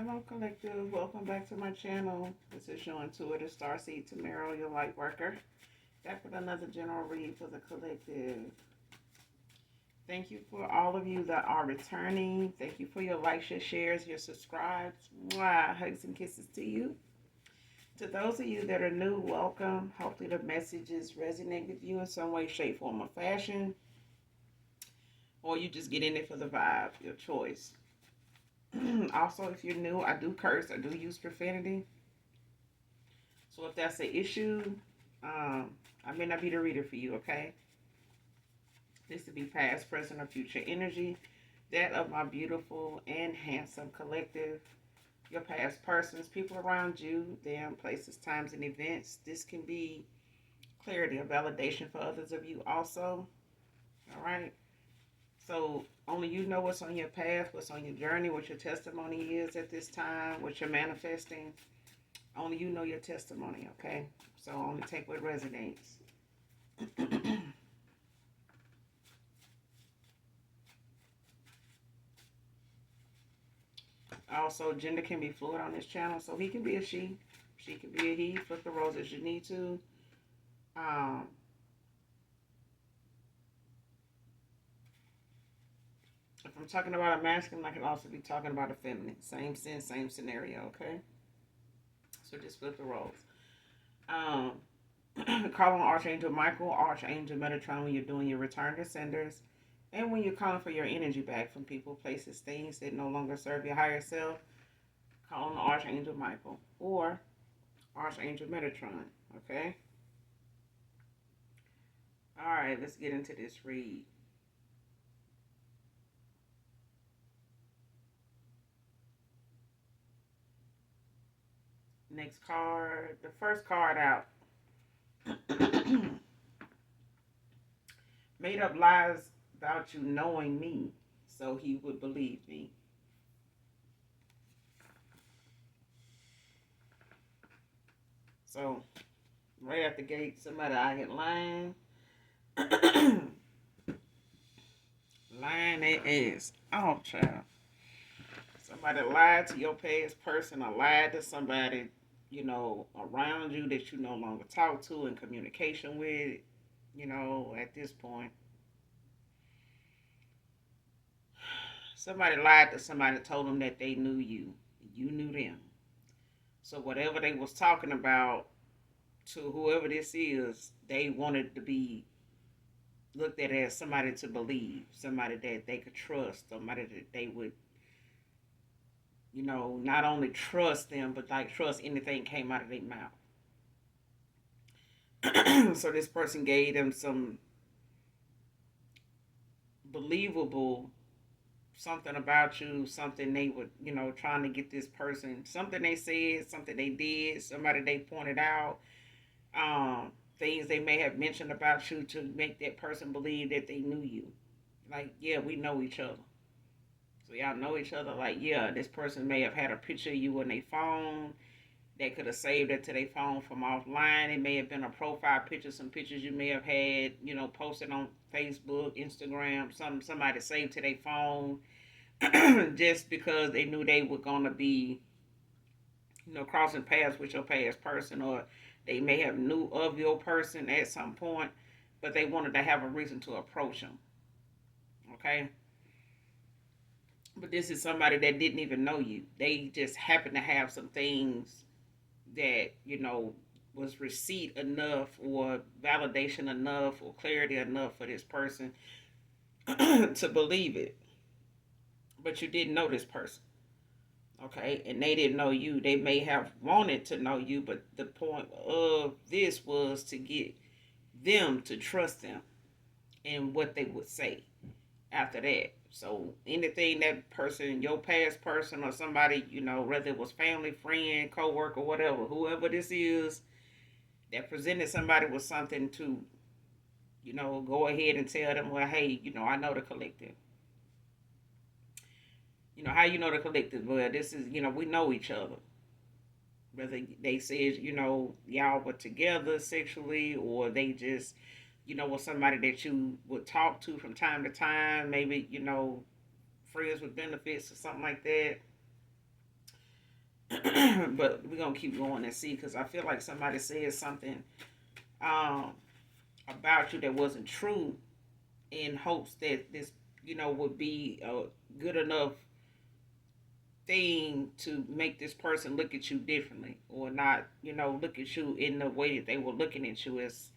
Hello, Collective. Welcome back to my channel. This is your intuitive starseed Tamara, your light worker. Back with another general read for the collective. Thank you for all of you that are returning. Thank you for your likes, your shares, your subscribes. Mwah. Hugs and kisses to you. To those of you that are new, welcome. Hopefully the messages resonate with you in some way, shape, form, or fashion. Or you just get in it for the vibe, your choice. Also, if you're new, I do curse. I do use profanity. So if that's an issue, I may not be the reader for you, okay? This would be past, present, or future energy. That of my beautiful and handsome collective. Your past persons, people around you, them, places, times, and events. This can be clarity or validation for others of you also. All right? So only you know what's on your path, what's on your journey, what your testimony is at this time, what you're manifesting. Only you know your testimony, okay? So only take what resonates. Also, gender can be fluid on this channel, so he can be a she. She can be a he. Flip the roles as you need to. Um, if I'm talking about a masculine, I can also be talking about a feminine. Same sense, same scenario, okay? So just flip the roles. Um, call on Archangel Michael, Archangel Metatron when you're doing your return to senders. And when you're calling for your energy back from people, places, things that no longer serve your higher self, call on Archangel Michael or Archangel Metatron, okay? All right, let's get into this read. Next card, the first card out. Made up lies about you knowing me so he would believe me. So, right at the gate, somebody out here lying. Lying their ass. Oh, child. Somebody lied to your past person or lied to somebody, around you that you no longer talk to in communication with, at this point. Somebody lied to somebody, told them that they knew you. You knew them. So whatever they was talking about to whoever this is, they wanted to be looked at as somebody to believe, somebody that they could trust, somebody that they would, not only trust them, but like trust anything came out of their mouth. So this person gave them some believable something about you, something they would, trying to get this person, something they said, something they did, somebody they pointed out, things they may have mentioned about you to make that person believe that they knew you. Like, yeah, we know each other. So y'all know each other. Like, yeah, this person may have had a picture of you on their phone. They could have saved it to their phone from offline. It may have been a profile picture, some pictures you may have had, posted on Facebook, Instagram, somebody saved to their phone just because they knew they were gonna be, crossing paths with your past person, or they may have knew of your person at some point, but they wanted to have a reason to approach them. Okay, but this is somebody that didn't even know you. They just happened to have some things that was receipt enough or validation enough or clarity enough for this person to believe it, but you didn't know this person. Okay, and they didn't know you. They may have wanted to know you, but the point of this was to get them to trust them and what they would say after that. So anything that person, your past person or somebody, whether it was family, friend, co-worker, whatever, whoever this is that presented somebody with something to, go ahead and tell them, well, hey, I know the collective. How you know the collective? Well, this is, we know each other. Whether they said, y'all were together sexually, or they just, was somebody that you would talk to from time to time, maybe, friends with benefits or something like that. But we're gonna keep going and see, because I feel like somebody said something um, about you that wasn't true, in hopes that this, would be a good enough thing to make this person look at you differently, or not, look at you in the way that they were looking at you as,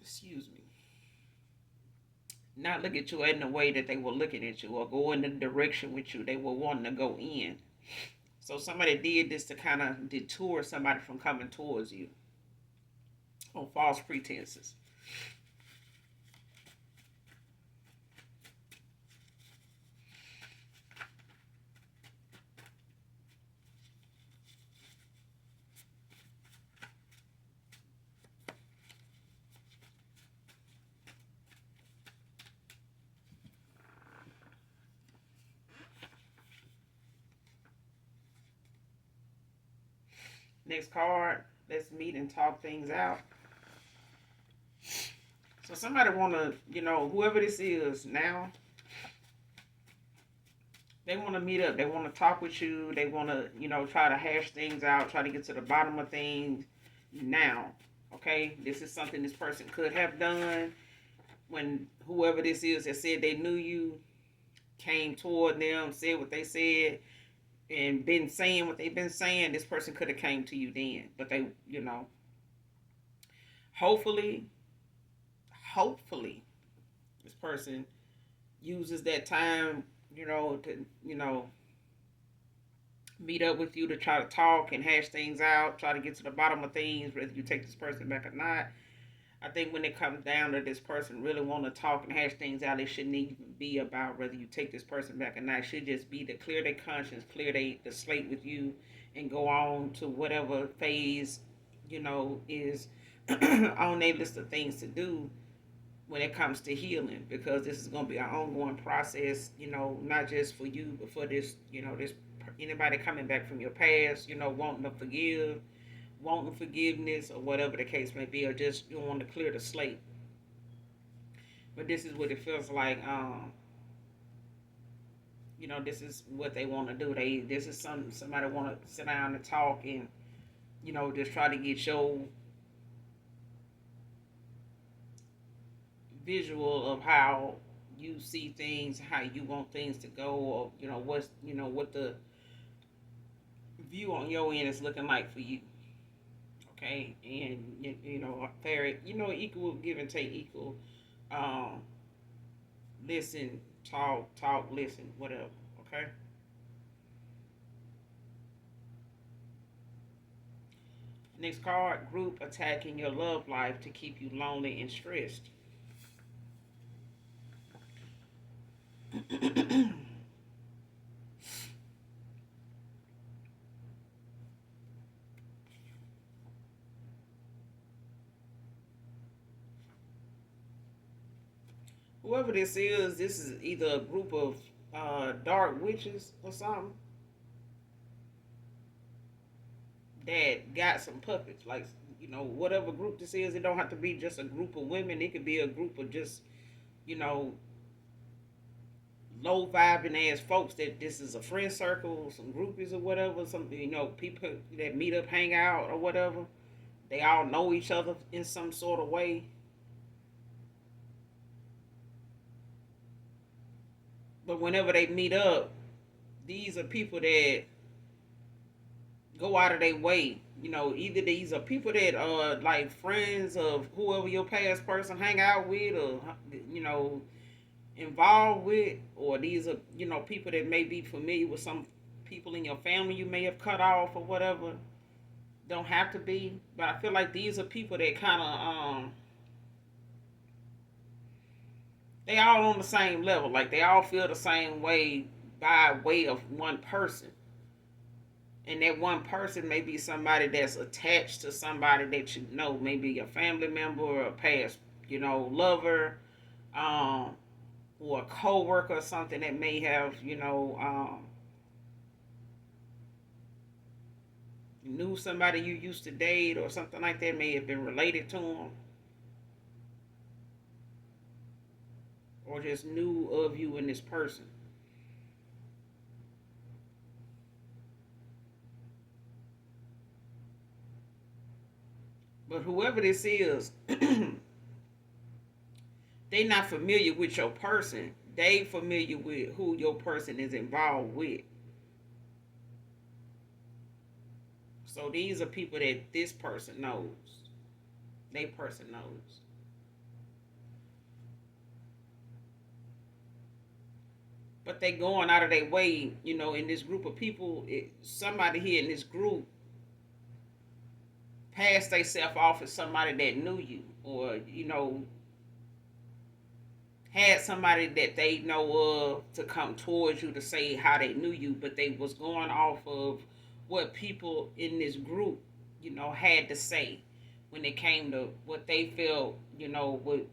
excuse me, not look at you in the way that they were looking at you, or go in the direction with you they were wanting to go in. So somebody did this to kind of detour somebody from coming towards you on false pretenses. Next card, let's meet and talk things out. So somebody want to, whoever this is now, they want to meet up. They want to talk with you. They want to, try to hash things out, try to get to the bottom of things now. Okay, this is something this person could have done when whoever this is that said they knew you came toward them, said what they said, and been saying what they've been saying. This person could have came to you then, but they, hopefully, hopefully, this person uses that time, to, meet up with you to try to talk and hash things out, try to get to the bottom of things, whether you take this person back or not. I think when it comes down to this person really want to talk and hash things out, it shouldn't even be about whether you take this person back or not. It should just be to clear their conscience, clear the slate with you, and go on to whatever phase, is on their list of things to do when it comes to healing, because this is going to be an ongoing process, not just for you, but for this, this anybody coming back from your past, wanting to forgive, wanting forgiveness, or whatever the case may be, or just you want to clear the slate. But this is what it feels like. This is what they want to do. This is somebody want to sit down and talk, and just try to get your visual of how you see things, how you want things to go, or what the view on your end is looking like for you. Okay, and fair, equal give and take, equal. Um, listen, talk, listen, whatever. Okay. Next card: group attacking your love life to keep you lonely and stressed. Whoever this is either a group of dark witches or something that got some puppets. Like, whatever group this is, it don't have to be just a group of women. It could be a group of just, you know, low vibing ass folks that this is a friend circle, some groupies or whatever, some, people that meet up, hang out or whatever. They all know each other in some sort of way. But whenever they meet up, these are people that go out of their way. Either these are people that are like friends of whoever your past person hang out with, or involved with, or these are people that may be familiar with some people in your family you may have cut off or whatever. Don't have to be, but I feel like these are people that kind of they all on the same level. Like they all feel the same way by way of one person. And that one person may be somebody that's attached to somebody that maybe a family member or a past, lover, um, or a co-worker or something that may have, knew somebody you used to date or something like that, may have been related to them, or just knew of you and this person. But whoever this is, they not familiar with your person. They familiar with who your person is involved with. So these are people that this person knows. They person knows. But they going out of their way, in this group of people. Somebody here in this group passed themselves off as somebody that knew you, or had somebody that they know of to come towards you to say how they knew you, but they was going off of what people in this group, had to say when it came to what they felt, would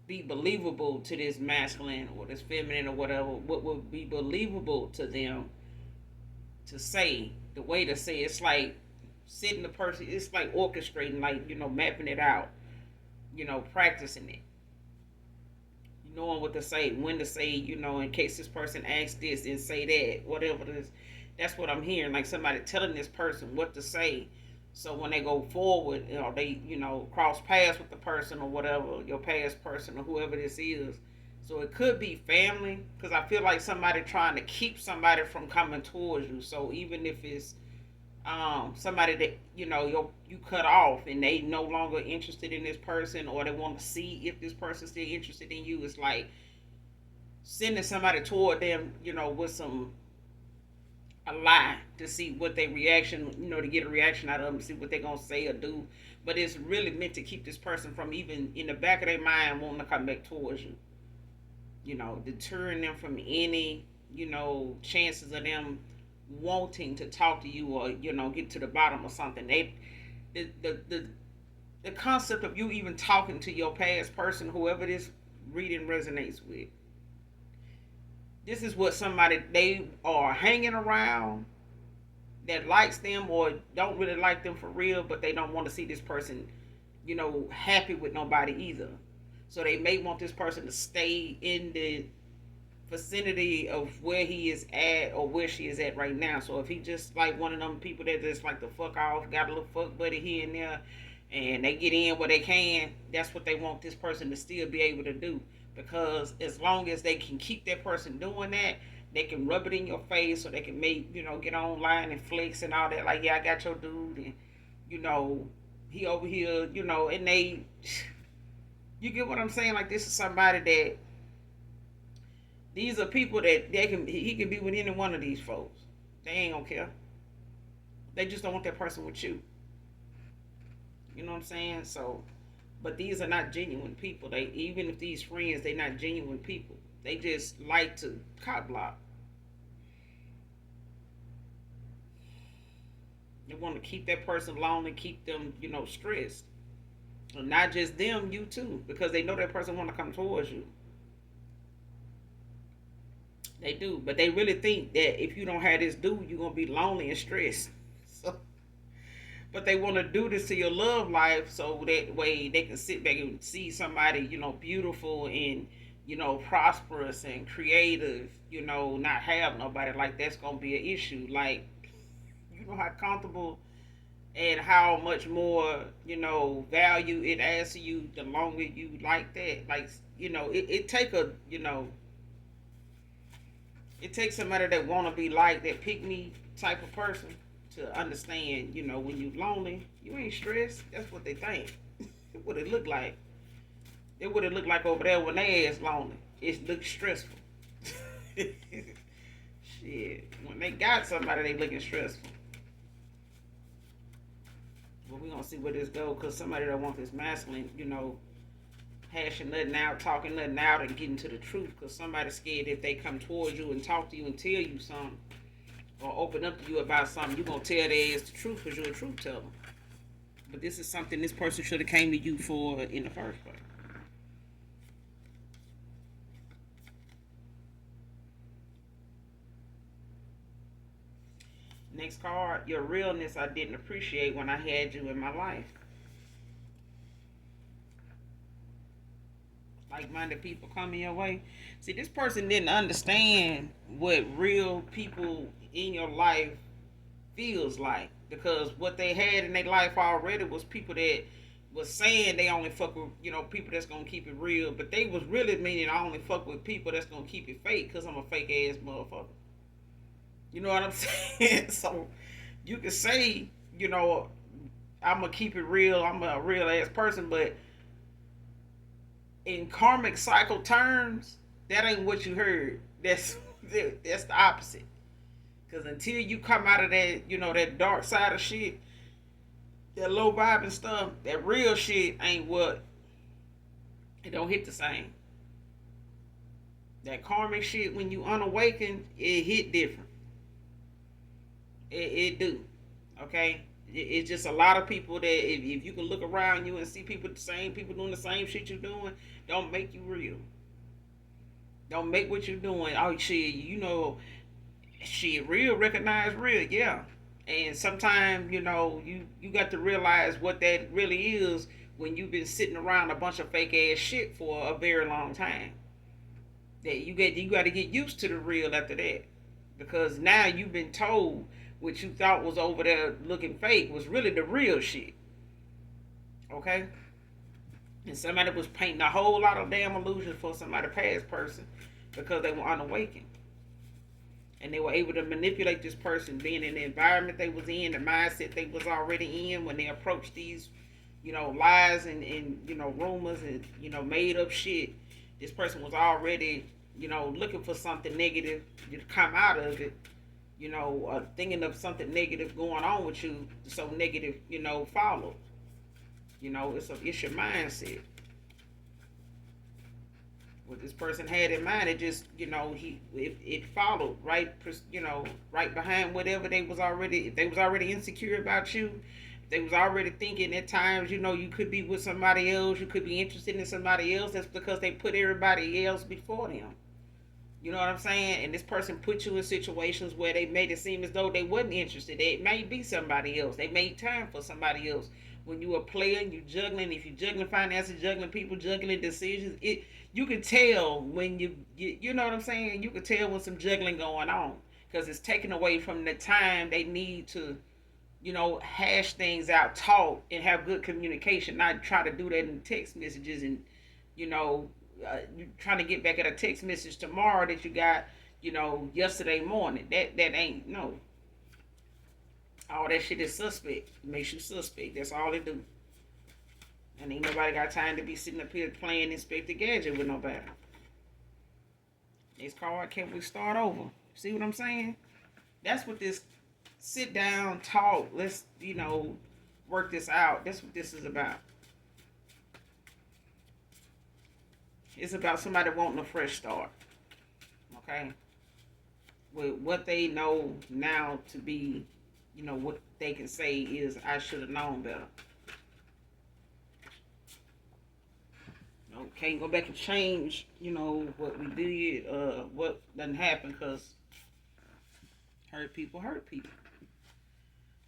be believable to this masculine or this feminine or whatever, what would be believable to them to say, the way to say it's like sitting the person, it's like orchestrating, like, mapping it out, practicing it, knowing what to say, when to say, in case this person asks this and say that, whatever it is. That's what I'm hearing. Like somebody telling this person what to say. So when they go forward, they, cross paths with the person or whatever, your past person or whoever this is. So it could be family, because I feel like somebody trying to keep somebody from coming towards you. So even if it's somebody that you cut off and they no longer interested in this person, or they want to see if this person's still interested in you, it's like sending somebody toward them, with some a lie to see what their reaction, to get a reaction out of them, see what they're gonna say or do. But it's really meant to keep this person from even in the back of their mind wanting to come back towards you. Deterring them from any, chances of them wanting to talk to you, or get to the bottom of something. The concept of you even talking to your past person, whoever this reading resonates with, this is what somebody they are hanging around that likes them or don't really like them for real, but they don't want to see this person, happy with nobody either. So they may want this person to stay in the vicinity of where he is at or where she is at right now. So if he just like one of them people that just like to fuck off, got a little fuck buddy here and there, and they get in where they can, that's what they want this person to still be able to do. Because as long as they can keep that person doing that, they can rub it in your face, or they can make, get online and flex and all that. Like, yeah, I got your dude, and you know, he over here, and you get what I'm saying? Like, this is somebody that, these are people that he can be with any one of these folks. They ain't gonna care. They just don't want that person with you. You know what I'm saying? So, but these are not genuine people. They, even if these friends, they're not genuine people. They just like to cop block. They want to keep that person lonely, keep them, stressed. And not just them, you too, because they know that person want to come towards you. They do, but they really think that if you don't have this dude, you're gonna be lonely and stressed. So, but they want to do this to your love life, so that way they can sit back and see somebody, beautiful and prosperous and creative, not have nobody. Like, that's gonna be an issue. Like, how comfortable and how much more value it adds to you the longer you like that. Like, it take a it takes somebody that want to be like that pick me type of person to understand, when you lonely, you ain't stressed. That's what they think. What it look like. It would it look like over there when they ass lonely. It looks stressful. Shit. When they got somebody, they looking stressful. But we gonna see where this go, cause somebody that want this masculine, hashing nothing out, talking nothing out, and getting to the truth. Cause somebody's scared if they come towards you and talk to you and tell you something, or open up to you about something, you gonna tell their ass the truth, cause you're a truth teller. But this is something this person should have came to you for in the first place. Next card, your realness I didn't appreciate when I had you in my life. Like-minded people coming your way. See, this person didn't understand what real people in your life feels like, because what they had in their life already was people that was saying they only fuck with, people that's gonna keep it real, but they was really meaning I only fuck with people that's gonna keep it fake because I'm a fake ass motherfucker. You know what I'm saying? So you can say, I'm gonna keep it real, I'm a real ass person, but in karmic cycle terms, that ain't what you heard. That's the opposite. Because until you come out of that, that dark side of shit, that low vibe and stuff, that real shit ain't what. It don't hit the same. That karmic shit, when you unawakened, it hit different. It do. Okay? It's just a lot of people that if you can look around you and see people, the same people doing the same shit you're doing, don't make you real. Don't make what you're doing. Oh shit, shit, real, recognize real, yeah. And sometimes, you got to realize what that really is when you've been sitting around a bunch of fake ass shit for a very long time. That you got to get used to the real after that, because now you've been told what you thought was over there looking fake was really the real shit. Okay, and somebody was painting a whole lot of damn illusions for somebody past person because they were unawakened, and they were able to manipulate this person being in the environment they was in, the mindset they was already in when they approached these, lies and rumors and made up shit. This person was already looking for something negative to come out of it, thinking of something negative going on with you, so negative follow. It's your mindset. What this person had in mind, it just it followed right, right behind whatever they was already. If they was already insecure about you, if they was already thinking at times you could be with somebody else, you could be interested in somebody else. That's because they put everybody else before them. You know what I'm saying? And this person put you in situations where they made it seem as though they wasn't interested. It may be somebody else. They made time for somebody else. When you a player and you juggling, if you juggling finances, juggling people, juggling decisions, you can tell when you know what I'm saying? You can tell when some juggling going on, because it's taken away from the time they need to, hash things out, talk, and have good communication. Not try to do that in text messages and, you know, you trying to get back at a text message tomorrow that you got, yesterday morning. That ain't no. All that shit is suspect. It makes you suspect. That's all it do. And ain't nobody got time to be sitting up here playing Inspector Gadget with nobody. Next card, can we start over? See what I'm saying? That's what this sit down, talk, let's, work this out. That's what this is about. It's about somebody wanting a fresh start. Okay? With what they know now to be, what they can say is, I should have known better. Can't go back and change, what we did, what doesn't happen, because hurt people hurt people.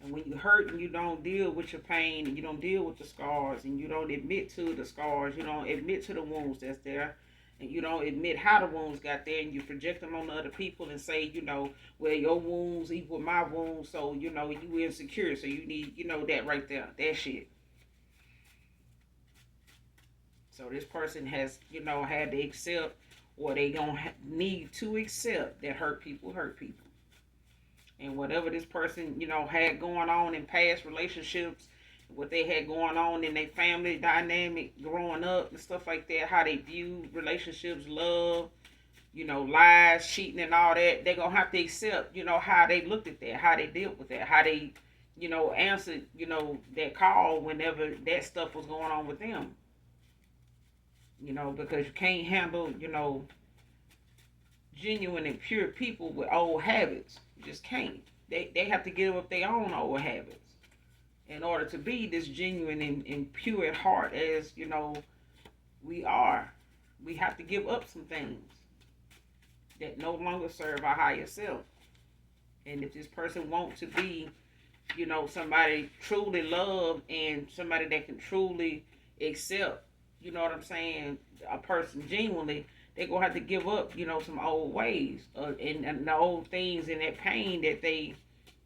And when you hurt and you don't deal with your pain and you don't deal with the scars and you don't admit to the scars, you don't admit to the wounds that's there, and you don't admit how the wounds got there, and you project them on other people and say, well, your wounds equal my wounds, so, you insecure, so you need, that right there, that shit. So this person has, had to accept, or they gonna need to accept that hurt people hurt people. And whatever this person, had going on in past relationships, what they had going on in their family dynamic growing up and stuff like that, how they view relationships, love, lies, cheating and all that, they're gonna have to accept, how they looked at that, how they dealt with that, how they, answered, that call whenever that stuff was going on with them. Because you can't handle, genuine and pure people with old habits. You just can't. They have to give up their own old habits in order to be this genuine and pure at heart as, we are. We have to give up some things that no longer serve our higher self. And if this person wants to be, somebody truly loved and somebody that can truly accept, you know what I'm saying, a person genuinely, they're going to have to give up, some old ways and the old things and that pain that they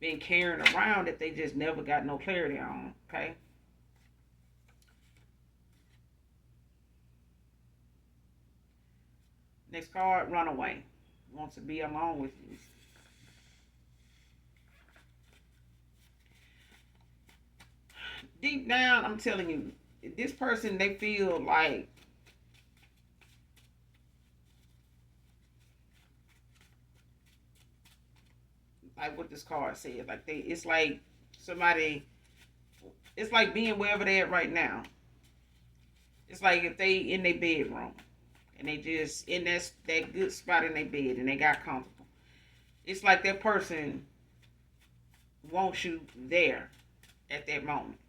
been carrying around that they just never got no clarity on. Okay. Next card, runaway. Wants to be alone with you. Deep down, I'm telling you, this person, they feel like what this card said. Like it's like somebody, it's like being wherever they're at right now. It's like if they in their bedroom and they just in that good spot in their bed and they got comfortable. It's like that person wants you there at that moment.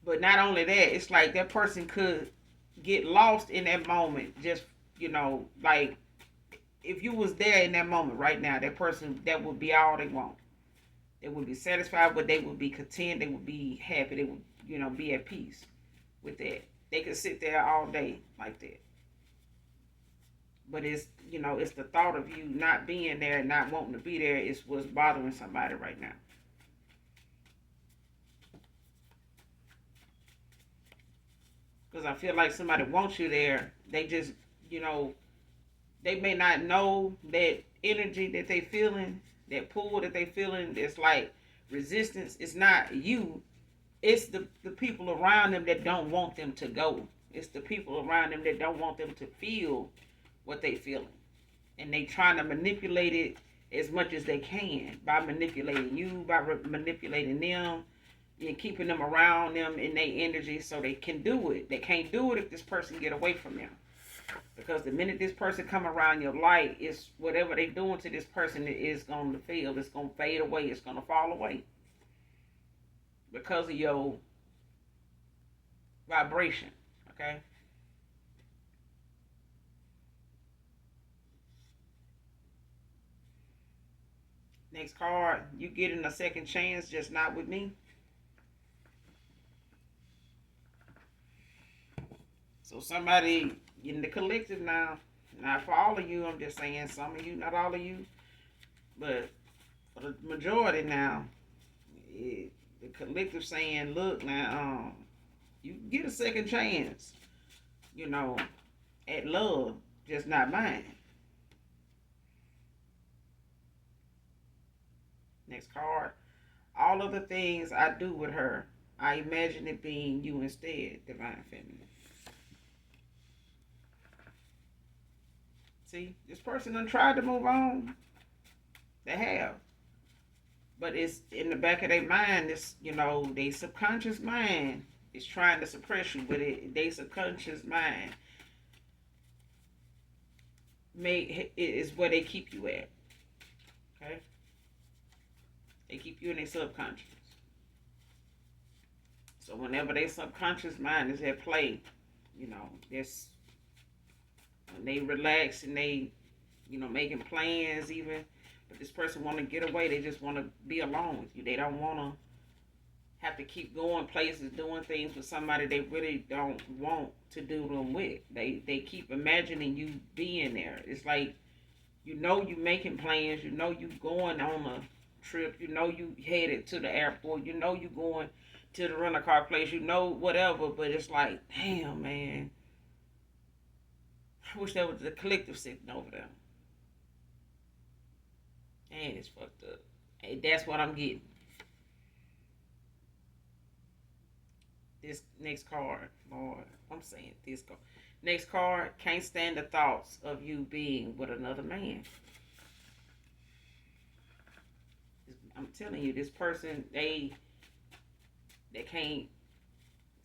But not only that, it's like that person could get lost in that moment. Just like if you was there in that moment right now, that person, that would be all they want. They would be satisfied, but they would be content. They would be happy. They would be at peace with that. They could sit there all day like that. But it's the thought of you not being there and not wanting to be there is what's bothering somebody right now. Because I feel like somebody wants you there. They just, you know, they may not know that energy that they feeling, that pull that they feeling. It's like resistance. It's not you. It's the people around them that don't want them to go. It's the people around them that don't want them to feel what they feeling, and they trying to manipulate it as much as they can by manipulating you, by manipulating them, and keeping them around them in their energy so they can do it. They can't do it if this person get away from them. Because the minute this person come around your light, it's whatever they doing to this person is going to fail. It's going to fade away. It's going to fall away because of your vibration. Okay. Next card, you getting a second chance, just not with me. So somebody in the collective now, not for all of you, I'm just saying some of you, not all of you, but for the majority now, the collective saying, look now, you get a second chance, you know, at love, just not mine. Next card, all of the things I do with her, I imagine it being you instead, divine feminine. See, this person done tried to move on. They have. But it's in the back of their mind, it's, their subconscious mind is trying to suppress you, but their subconscious mind is where they keep you at. Okay? They keep you in their subconscious. So whenever their subconscious mind is at play, this when they relax and they, making plans even. But this person want to get away. They just want to be alone with you. They don't want to have to keep going places, doing things with somebody they really don't want to do them with. They keep imagining you being there. It's like you making plans. You going on a trip. You headed to the airport. You going to the rental car place. Whatever. But it's like, damn, man. I wish that was the collective sitting over there. Man, it's fucked up. Hey, that's what I'm getting. This next card, Lord, I'm saying this card. Next card, can't stand the thoughts of you being with another man. I'm telling you, this person, they can't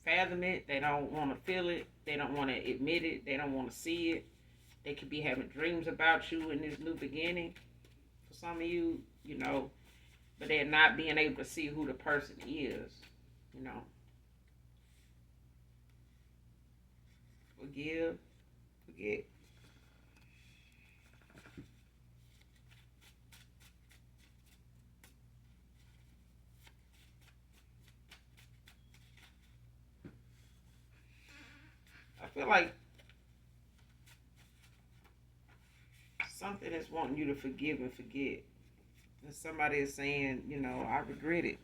fathom it. They don't want to feel it. They don't want to admit it. They don't want to see it. They could be having dreams about you in this new beginning. For some of you, but they're not being able to see who the person is. You know, forgive, forget. I feel like something is wanting you to forgive and forget. And somebody is saying, I regret it.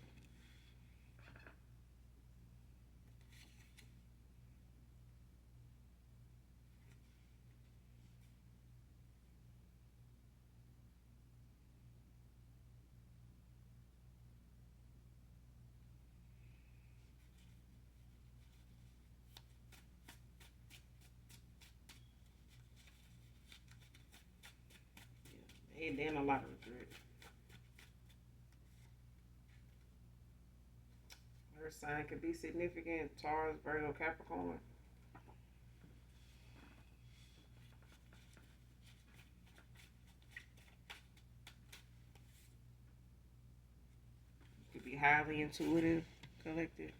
And then a lot of regret. Her sign could be significant. Taurus, Virgo, Capricorn. Could be highly intuitive, collected.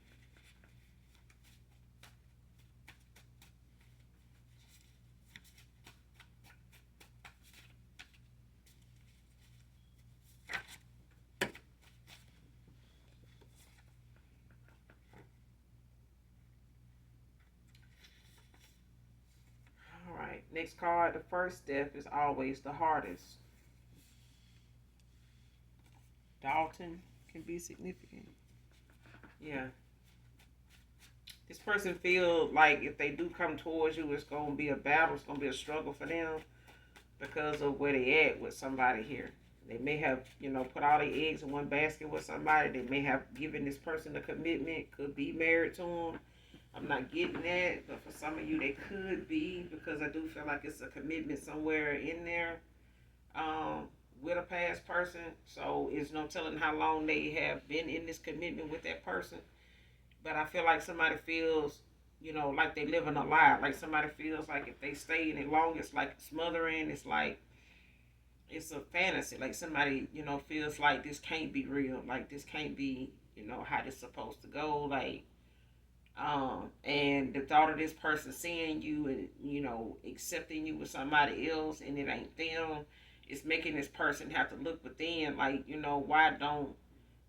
All right. Next card. The first step is always the hardest. Dalton can be significant. Yeah. This person feel like if they do come towards you, it's gonna be a battle. It's gonna be a struggle for them because of where they at with somebody here. They may have, put all their eggs in one basket with somebody. They may have given this person a commitment. Could be married to them. I'm not getting that, but for some of you, they could be because I do feel like it's a commitment somewhere in there with a past person. So it's no telling how long they have been in this commitment with that person. But I feel like somebody feels, like they living a lie. Like somebody feels like if they stay in it long, it's like smothering. It's like it's a fantasy. Like somebody, feels like this can't be real. Like this can't be, how this supposed to go. Like, and the thought of this person seeing you and accepting you with somebody else and it ain't them, it's making this person have to look within. Like, why don't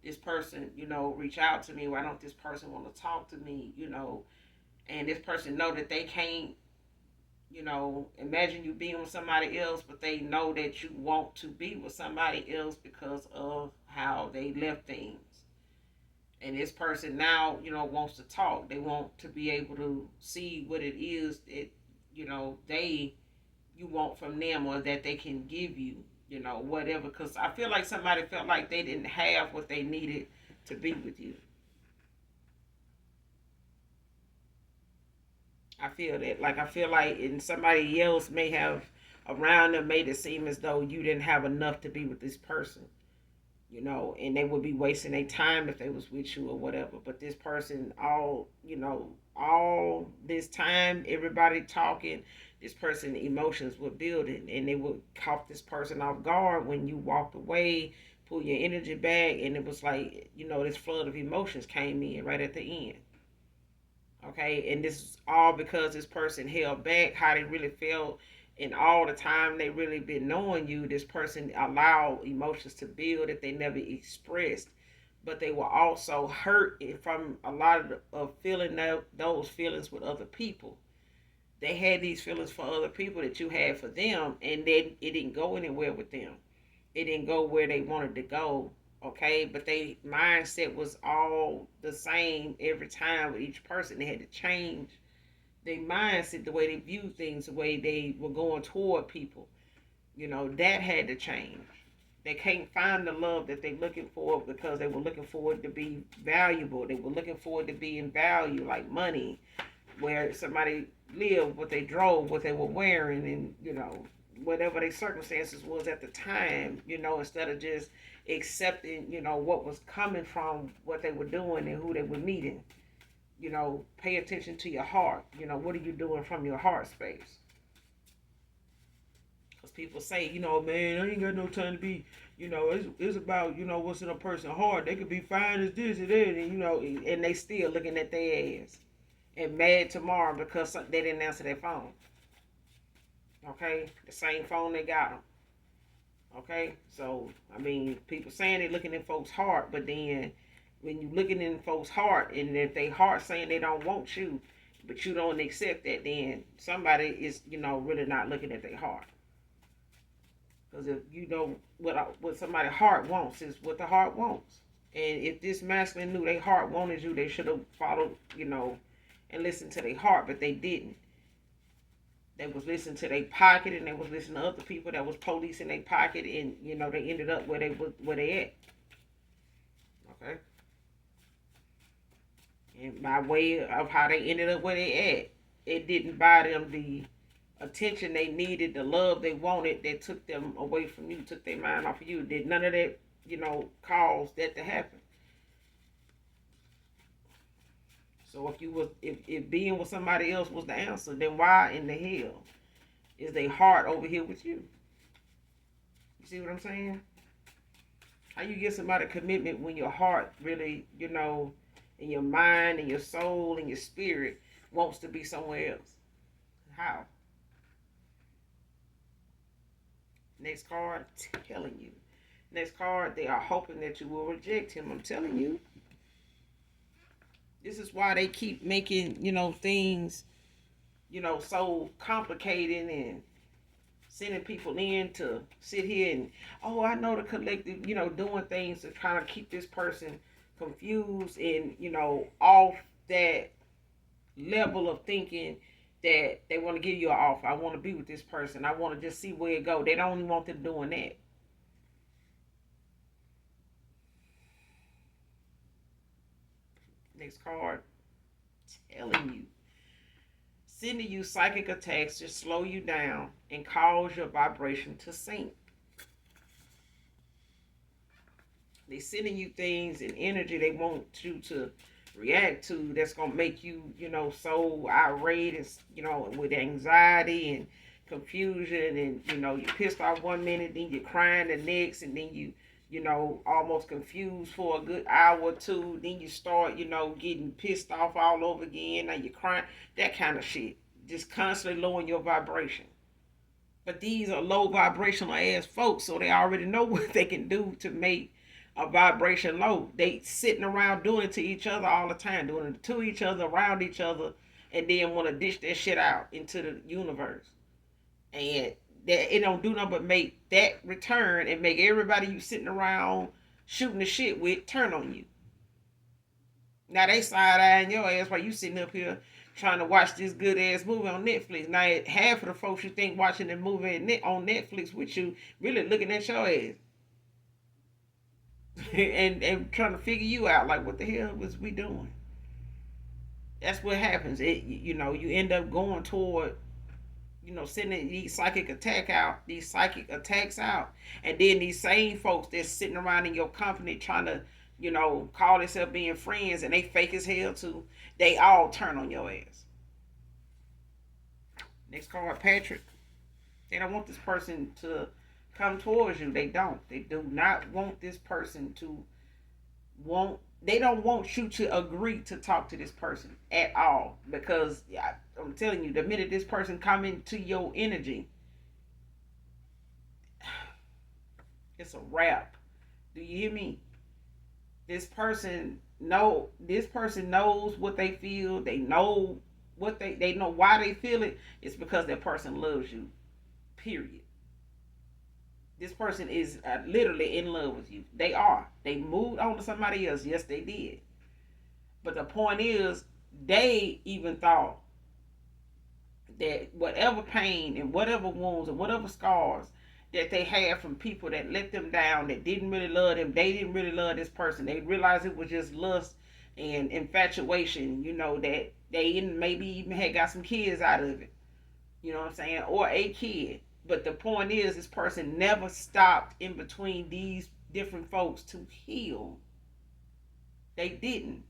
this person, reach out to me? Why don't this person want to talk to me? And this person know that they can't, imagine you being with somebody else, but they know that you want to be with somebody else because of how they left things. And this person now, wants to talk. They want to be able to see what it is that, they you want from them or that they can give you, whatever. Because I feel like somebody felt like they didn't have what they needed to be with you. I feel that. Like I feel like and somebody else may have around them made it seem as though you didn't have enough to be with this person, and they would be wasting their time if they was with you or whatever. But this person, all this time, everybody talking, this person emotions were building, and they would caught this person off guard when you walked away, pull your energy back, and it was like this flood of emotions came in right at the end. Okay, and this is all because this person held back how they really felt, and all the time they really been knowing you, this person allowed emotions to build that they never expressed, but they were also hurt from a lot of feeling those feelings with other people. They had these feelings for other people that you had for them, and then it didn't go anywhere with them. It didn't go where they wanted to go. Okay, but they mindset was all the same every time with each person. They had to change their mindset, the way they view things, the way they were going toward people. That had to change. They can't find the love that they're looking for because they were looking for it to be valuable. They were looking for it to be in value, like money, where somebody lived, what they drove, what they were wearing, and whatever their circumstances was at the time. Instead of just accepting, what was coming from what they were doing and who they were meeting. Pay attention to your heart. What are you doing from your heart space? Because people say, man, I ain't got no time to be, it's about, what's in a person's heart. They could be fine as this and that, and, and they still looking at their ass and mad tomorrow because they didn't answer their phone. Okay? The same phone they got them. Okay? So, I mean, people saying they looking in folks' heart, but then when you looking in folks' heart and if they heart saying they don't want you, but you don't accept that, then somebody is, really not looking at their heart. Because if you know what somebody's heart wants is what the heart wants. And if this masculine knew their heart wanted you, they should have followed, and listened to their heart, but they didn't. They was listening to their pocket, and they was listening to other people that was police in their pocket, and they ended up where they at. Okay, and by way of how they ended up where they at, it didn't buy them the attention they needed, the love they wanted. That took them away from you, took their mind off of you. Did none of that, cause that to happen. So if being with somebody else was the answer, then why in the hell is their heart over here with you? You see what I'm saying? How you get somebody commitment when your heart really, and your mind and your soul and your spirit wants to be somewhere else? How? Next card, telling you. Next card, they are hoping that you will reject him. I'm telling you. This is why they keep making, things, so complicated and sending people in to sit here and, oh, I know the collective, doing things to kind of keep this person confused and, off that level of thinking that they want to give you an offer. I want to be with this person. I want to just see where it go. They don't even want them doing that. Next card, telling you, sending you psychic attacks to slow you down and cause your vibration to sink. They sending you things and energy they want you to react to that's gonna make you, so irate and with anxiety and confusion, and you're pissed off one minute, then you're crying the next, and then almost confused for a good hour or two. Then you start, getting pissed off all over again. Now you're crying. That kind of shit. Just constantly lowering your vibration. But these are low vibrational ass folks, so they already know what they can do to make a vibration low. They sitting around doing it to each other all the time, doing it to each other, around each other, and then want to dish that shit out into the universe. And that it don't do nothing but make that return and make everybody you sitting around shooting the shit with turn on you. Now they side eyeing your ass while you sitting up here trying to watch this good ass movie on Netflix. Now half of the folks you think watching the movie on Netflix with you really looking at your ass and trying to figure you out like what the hell was we doing? That's what happens. You end up going toward sending these psychic attacks out, and then these same folks that's sitting around in your company trying to, call themselves being friends, and they fake as hell too. They all turn on your ass. Next card, Patrick. They don't want this person to come towards you. They don't. They do not want this person to want. They don't want you to agree to talk to this person at all, because yeah, I'm telling you, the minute this person come into your energy, it's a wrap. Do you hear me? This person knows what they feel. They know they know why they feel it. It's because that person loves you. Period. This person is literally in love with you. They are. They moved on to somebody else. Yes, they did. But the point is, they even thought that whatever pain and whatever wounds and whatever scars that they had from people that let them down, that didn't really love them, they didn't really love this person. They realized it was just lust and infatuation, that they maybe even had got some kids out of it. You know what I'm saying? Or a kid. But the point is, this person never stopped in between these different folks to heal. They didn't.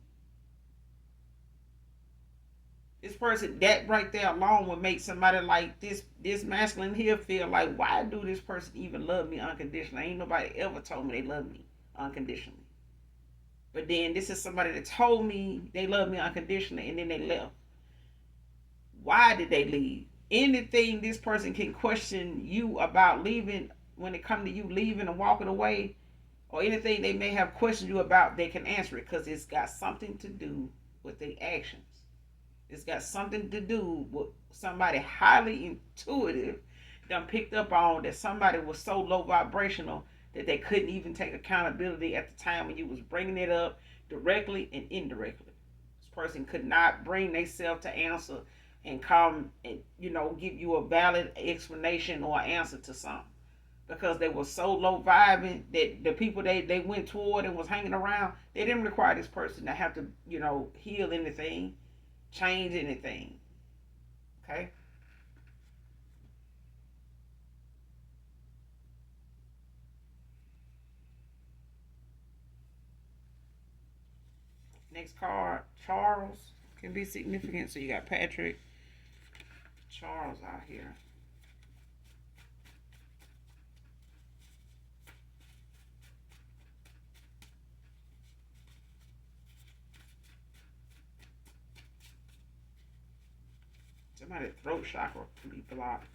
This person, that right there alone would make somebody like this masculine here feel like, why do this person even love me unconditionally? Ain't nobody ever told me they love me unconditionally. But then this is somebody that told me they love me unconditionally, and then they left. Why did they leave? Anything this person can question you about leaving, when it comes to you leaving and walking away, or anything they may have questioned you about, they can answer it, because it's got something to do with their actions. It's got something to do with somebody highly intuitive done picked up on that somebody was so low vibrational that they couldn't even take accountability at the time when you was bringing it up directly and indirectly. This person could not bring themselves to answer and come and give you a valid explanation or answer to something because they were so low vibing that the people they went toward and was hanging around, they didn't require this person to have to heal anything, change anything. Okay. Next card, Charles, can be significant. So you got Patrick, Charles out here. Somebody's throat chakra can be blocked.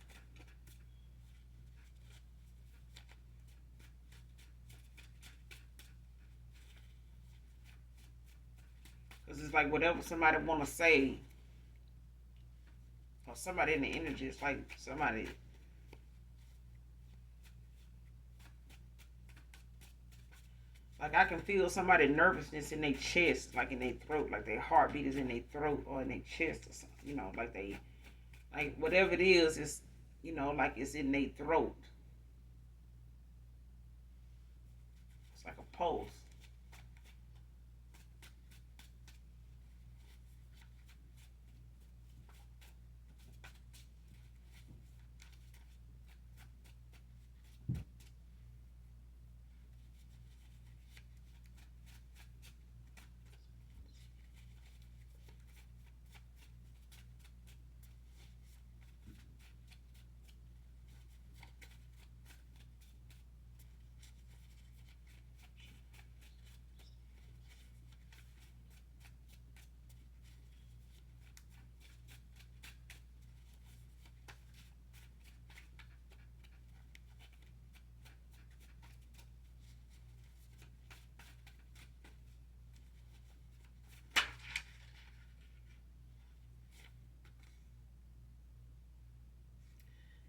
Because it's like whatever somebody want to say, or somebody in the energy, it's like somebody, like I can feel somebody nervousness in their chest, like in their throat, like their heartbeat is in their throat or in their chest or something, like they, like whatever it is, it's, like it's in their throat. It's like a pulse.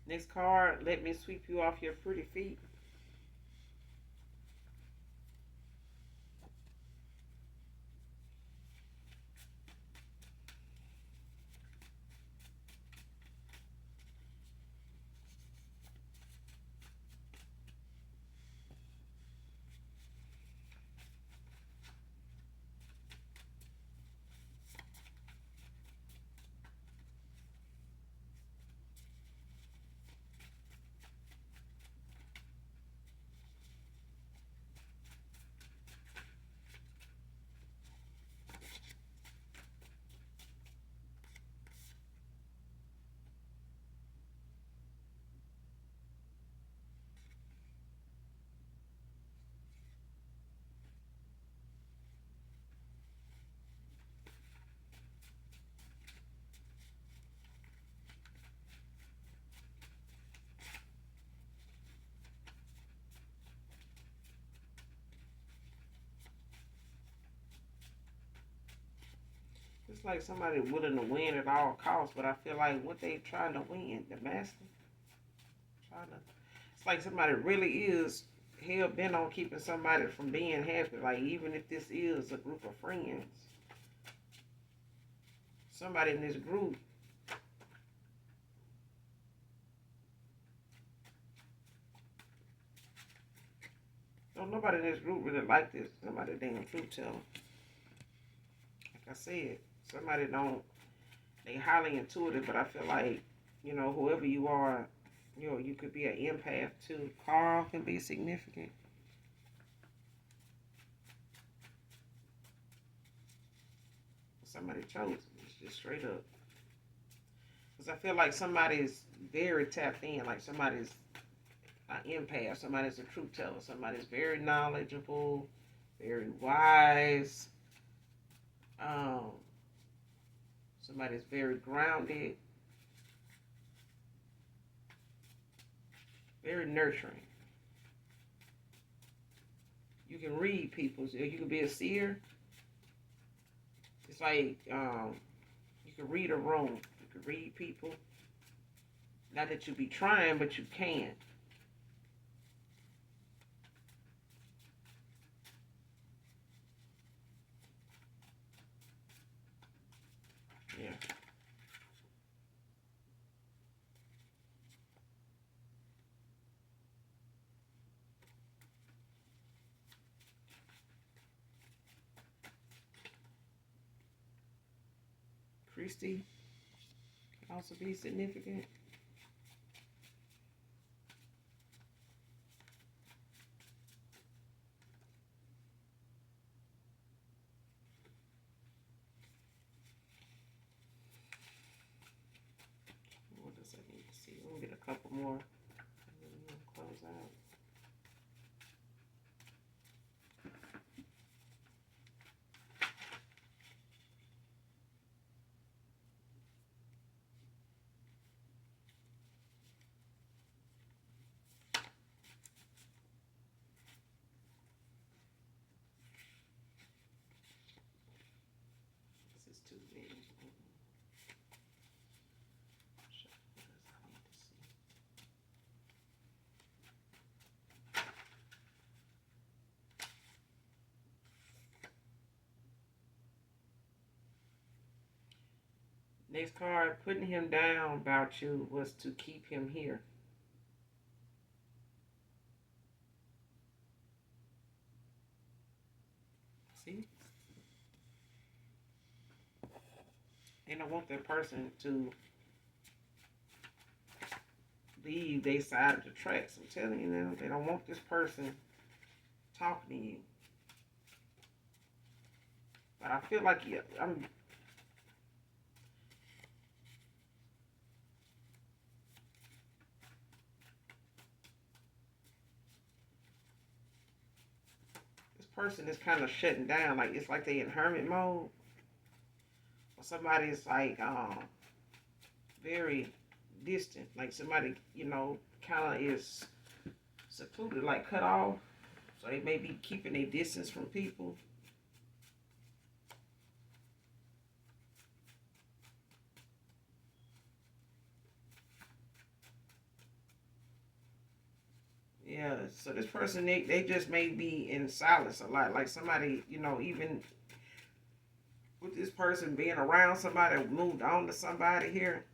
Next card, let me sweep you off your pretty feet. It's like somebody willing to win at all costs, but I feel like what they trying to win, the master, trying to. It's like somebody really is hell bent on keeping somebody from being happy. Like even if this is a group of friends, somebody in this group, don't nobody in this group really like this. Somebody damn truth teller. Like I said, somebody don't. They highly intuitive, but I feel like whoever you are, you could be an empath too. Carl can be significant. Somebody chose. It's just straight up. Because I feel like somebody's very tapped in. Like somebody's an empath. Somebody's a truth teller. Somebody's very knowledgeable, very wise. Um, somebody's very grounded, very nurturing. You can read people. You can be a seer. It's like you can read a room. You can read people. Not that you be trying, but you can't. Yeah. Christy can also be significant. What does I need to see? We'll get a couple more. And then we'll close out. This is too big. Next card, putting him down about you was to keep him here. See? And I want that person to leave their side of the tracks. I'm telling you now, they don't want this person talking to you. But I feel like this person is kind of shutting down. Like it's like they in hermit mode. Or somebody is like very distant. Like somebody, kind of is secluded, like cut off. So they may be keeping a distance from people. Yeah, so this person, they just may be in silence a lot. Like somebody, even with this person being around somebody, moved on to somebody here,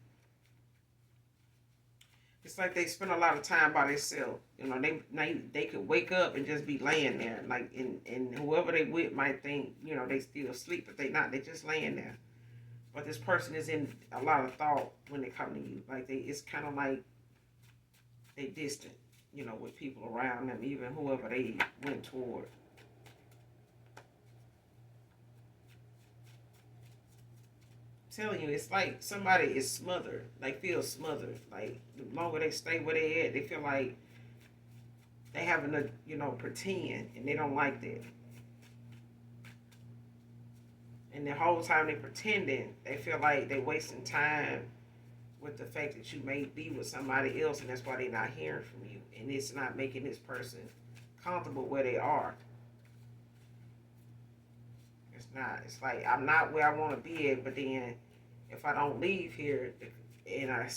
it's like they spend a lot of time by themselves. They could wake up and just be laying there, like and whoever they with might think, they still asleep, but they not. They just laying there. But this person is in a lot of thought when they come to you. Like it's kind of like they distant, with people around them, even whoever they went toward. I'm telling you, it's like somebody is smothered, like feel smothered. Like the longer they stay where they at, they feel like they having to, pretend, and they don't like that. And the whole time they pretending, they feel like they wasting time with the fact that you may be with somebody else, and that's why they're not hearing from you, and it's not making this person comfortable where they are. It's not. It's like I'm not where I want to be at, but then if I don't leave here and I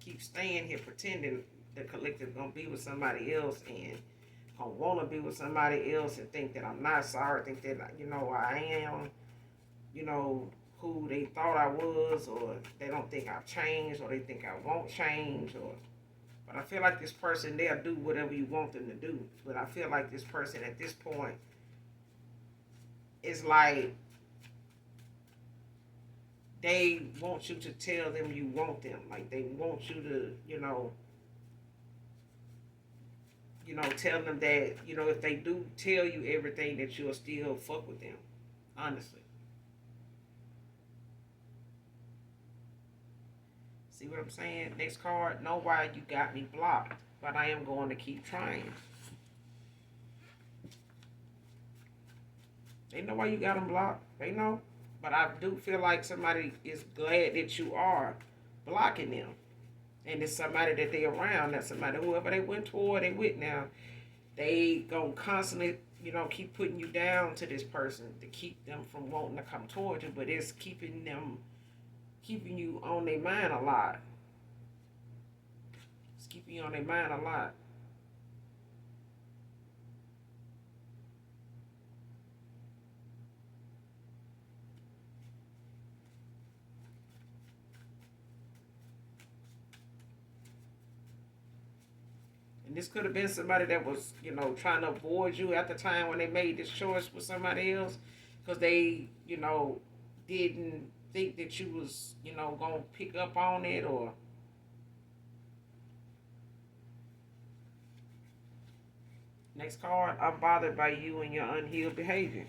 keep staying here pretending the collective gonna be with somebody else and gonna want to be with somebody else and think that I'm not sorry, think that I am, you know who they thought I was, or they don't think I've changed, or they think I won't change, or. But I feel like this person, they'll do whatever you want them to do. But I feel like this person at this point is like they want you to tell them you want them. Like they want you to, tell them that, if they do tell you everything, that you'll still fuck with them. Honestly. See what I'm saying? Next card, know why you got me blocked, but I am going to keep trying. They know why you got them blocked. They know. But I do feel like somebody is glad that you are blocking them. And it's somebody that they around. That's somebody, whoever they went toward, they with now. They gonna constantly, keep putting you down to this person to keep them from wanting to come toward you. But it's keeping you on their mind a lot. be on their mind a lot. And this could have been somebody that was, trying to avoid you at the time when they made this choice with somebody else, because they, didn't think that you was, gonna pick up on it. Or next card, I'm bothered by you and your unhealed behavior.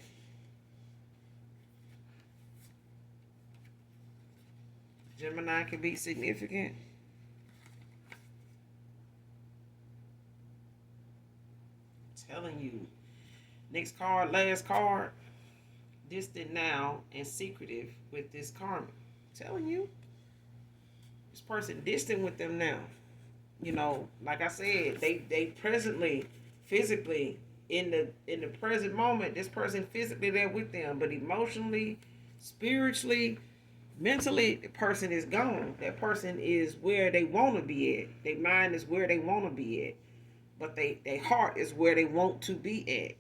Gemini can be significant. I'm telling you. Next card, last card. Distant now and secretive with this karma. I'm telling you. This person distant with them now. Like I said, they presently, physically, in the present moment, this person physically there with them, but emotionally, spiritually, mentally, the person is gone. That person is where they want to be at. Their mind is where they want to be at, but their heart is where they want to be at.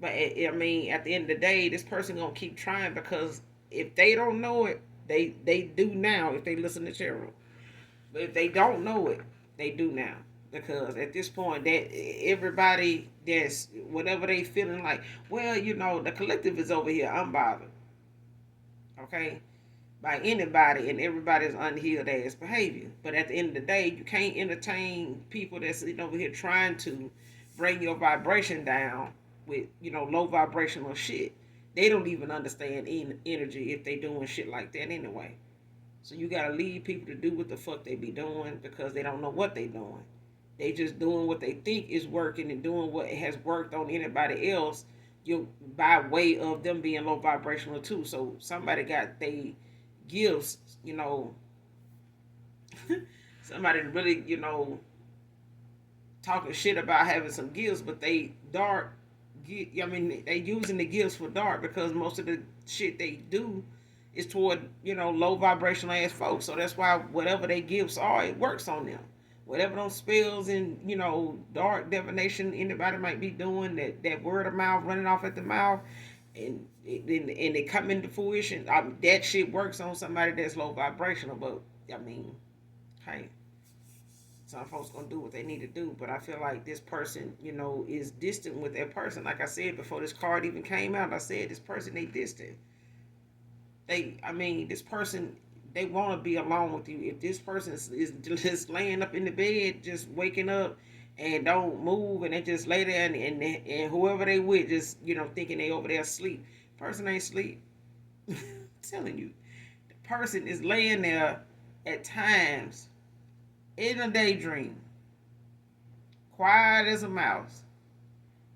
But I mean, at the end of the day, this person gonna keep trying, because if they don't know it, they do now. If they listen to tarot, but if they don't know it, they do now. Because at this point, that everybody that's whatever they feeling like, well, the collective is over here. I'm bothered. Okay, by anybody and everybody's unhealed ass behavior. But at the end of the day, you can't entertain people that's sitting over here trying to bring your vibration down with low vibrational shit. They don't even understand energy if they doing shit like that anyway. So you gotta leave people to do what the fuck they be doing, because they don't know what they doing. They just doing what they think is working and doing what has worked on anybody else, by way of them being low vibrational too. So somebody got they gifts, somebody really, talking shit about having some gifts, but they dark. I mean, they using the gifts for dark, because most of the shit they do is toward low vibrational ass folks. So that's why whatever they gifts are, it works on them. Whatever those spells and dark divination anybody might be doing, that word of mouth running off at the mouth, and they come into fruition. That shit works on somebody that's low vibrational. But I mean, hey, some folks gonna do what they need to do. But I feel like this person, is distant with that person. Like I said before this card even came out, I said this person, they distant. This person, they want to be alone with you. If this person is just laying up in the bed, just waking up and don't move, and they just lay there, and whoever they with, just thinking they over there asleep. Person ain't sleep. I'm telling you, the person is laying there at times in a daydream, quiet as a mouse,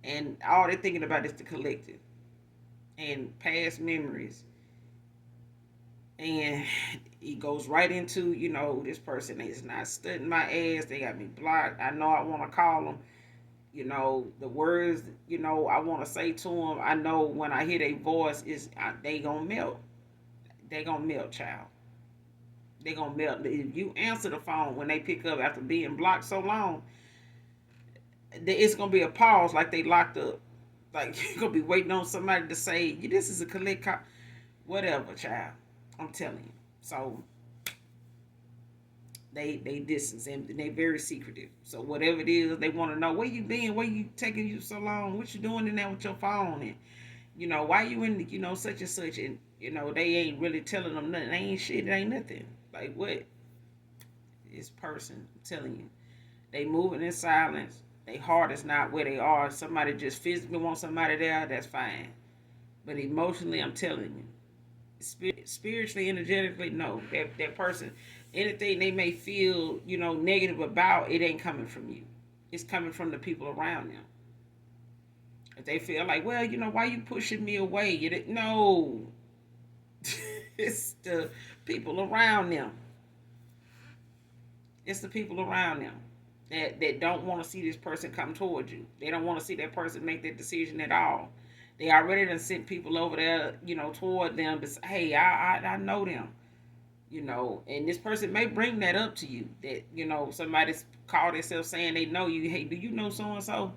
and all they're thinking about is the collective and past memories. And he goes right into, this person is not studying my ass. They got me blocked. I know I want to call them. The words, I want to say to them. I know when I hear their voice, they going to melt. They going to melt, child. They going to melt. If you answer the phone when they pick up after being blocked so long, it's going to be a pause, like they locked up. Like, you're going to be waiting on somebody to say, this is a collect call. Whatever, child. I'm telling you. So they distance, and they very secretive. So whatever it is, they want to know where you been, where you taking you so long, what you doing in there with your phone, and why you in such and such, and they ain't really telling them nothing. They ain't shit. It ain't nothing. Like what? This person, I'm telling you, they moving in silence. Their heart is not where they are. Somebody just physically wants somebody there. That's fine, but emotionally, I'm telling you. Spiritually, energetically, no. That person, anything they may feel, negative about, it ain't coming from you. It's coming from the people around them. If they feel like, well, why you pushing me away? You didn't know. It's the people around them. It's the people around them that don't want to see this person come towards you. They don't want to see that person make that decision at all. They already done sent people over there, toward them. But hey, I know them. And this person may bring that up to you, that somebody's called themselves saying they know you. Hey, do you know so and so?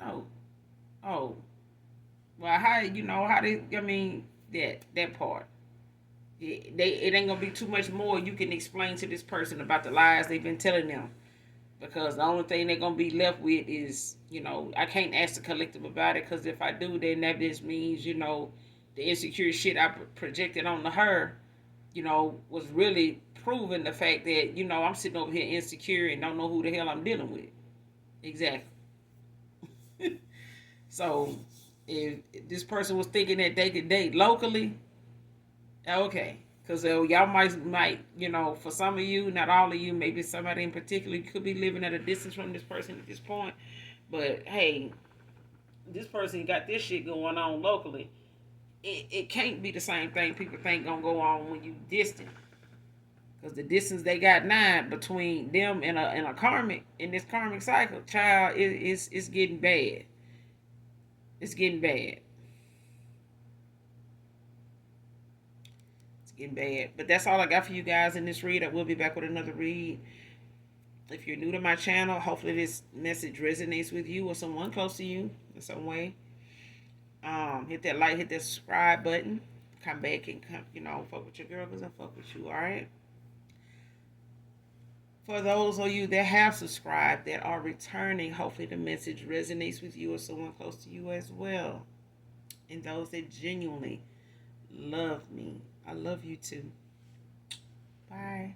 No. Oh, well, how they? I mean, that part. It ain't gonna be too much more you can explain to this person about the lies they've been telling them, because the only thing they're gonna be left with is, I can't ask the collective about it, because if I do, then that just means, the insecure shit I projected onto her, was really proving the fact that, I'm sitting over here insecure and don't know who the hell I'm dealing with. Exactly. So if this person was thinking that they could date locally, okay. Because y'all might, for some of you, not all of you, maybe somebody in particular, you could be living at a distance from this person at this point. But hey, this person got this shit going on locally. It can't be the same thing people think gonna go on when you distant. Because the distance they got now between them and a karmic, in this karmic cycle, child, it's getting bad. It's getting bad. It's getting bad. But that's all I got for you guys in this read. I will be back with another read. If you're new to my channel, hopefully this message resonates with you or someone close to you in some way. Hit that like, hit that subscribe button. Come back and fuck with your girl because I fuck with you, alright? For those of you that have subscribed, that are returning, hopefully the message resonates with you or someone close to you as well. And those that genuinely love me, I love you too. Bye.